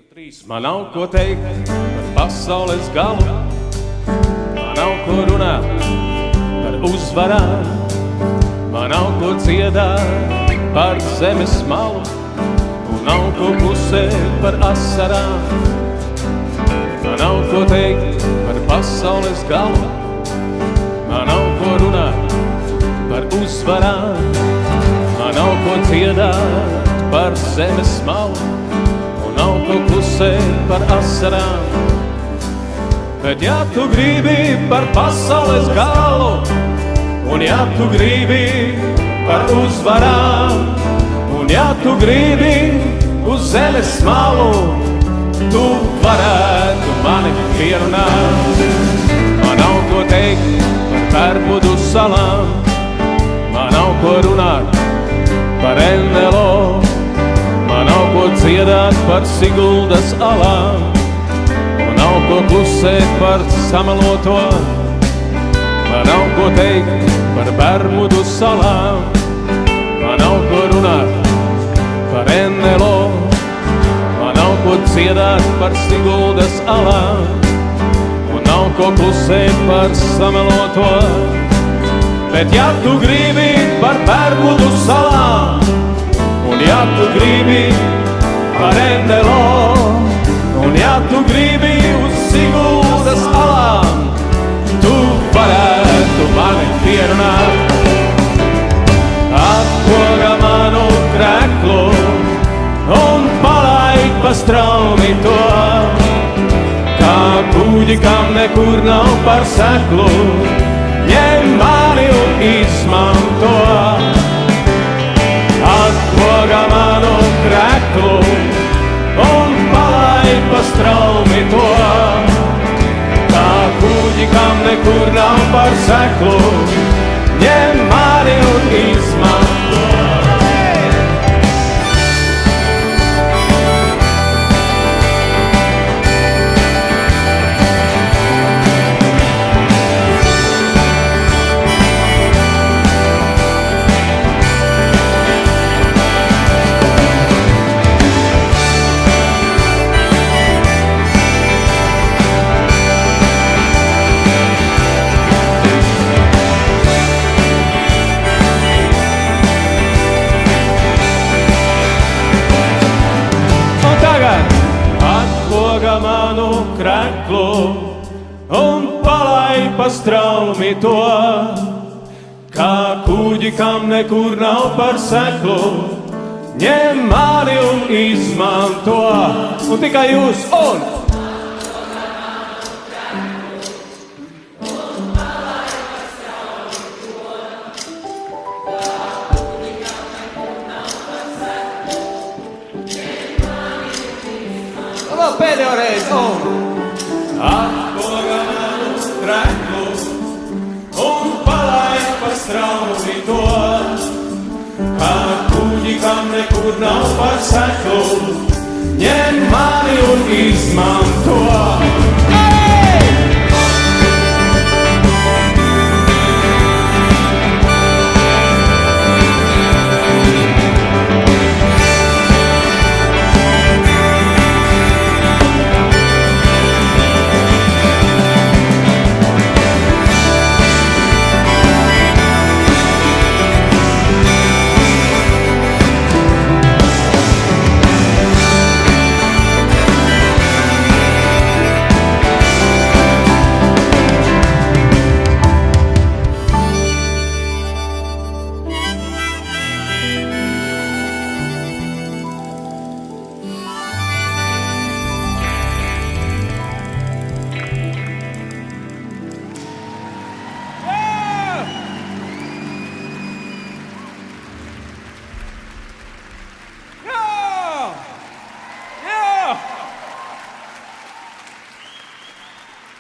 Trīs. Man nav ko teikt par pasaules galu, man nav ko runāt par uzvarām, man nav ko dziedāt par zemes malu, un nav ko klusēt par asarām. Man nav ko teikt par pasaules galu, man nav ko runāt par uzvarām, man nav ko dziedāt par zemes malu, nav ko klusēt par asarām. Bet ja tu gribi par pasaules galu, un ja tu gribi par uzvarām, un ja tu gribi uz zemes malu, tu varētu mani pierunāt. Man nav ko teikt par Bermudu salām, man nav ko runāt par NLO, man nav ko dziedāt par Siguldas alām, un nav ko klusēt par samaloto. Man nav ko teikt par Bermudu salām, man nav ko runāt par NLO, man nav ko dziedāt par Siguldas alām, un nav ko klusēt par samaloto. Bet ja tu gribi par Bermudu salām, un ja tu gribi par NLO, un ja tu gribi uz Siguldas alām, tu varētu mani pierunāt. Atkoga manu kreklu un palaid pa straumi to, kā kuģi, kam nekur nav par seklu, ņem mani un izmanto. Atkoga manu kreklu un palaid pa straumi to, kā kuģi, kam nekur nav par seklu, ņem mani un izmanto. Atkoga manu kreklu un palaid pa straumi to, kā kuģi, kam nekur nav par seklu, ņem mani un izmanto. Un tikai jūs un pēdējo reizi, atkoga manu kreklu un palaid pa straumi to, kā kuģi, kam nekur nav par seklu, ņem mani un izmanto.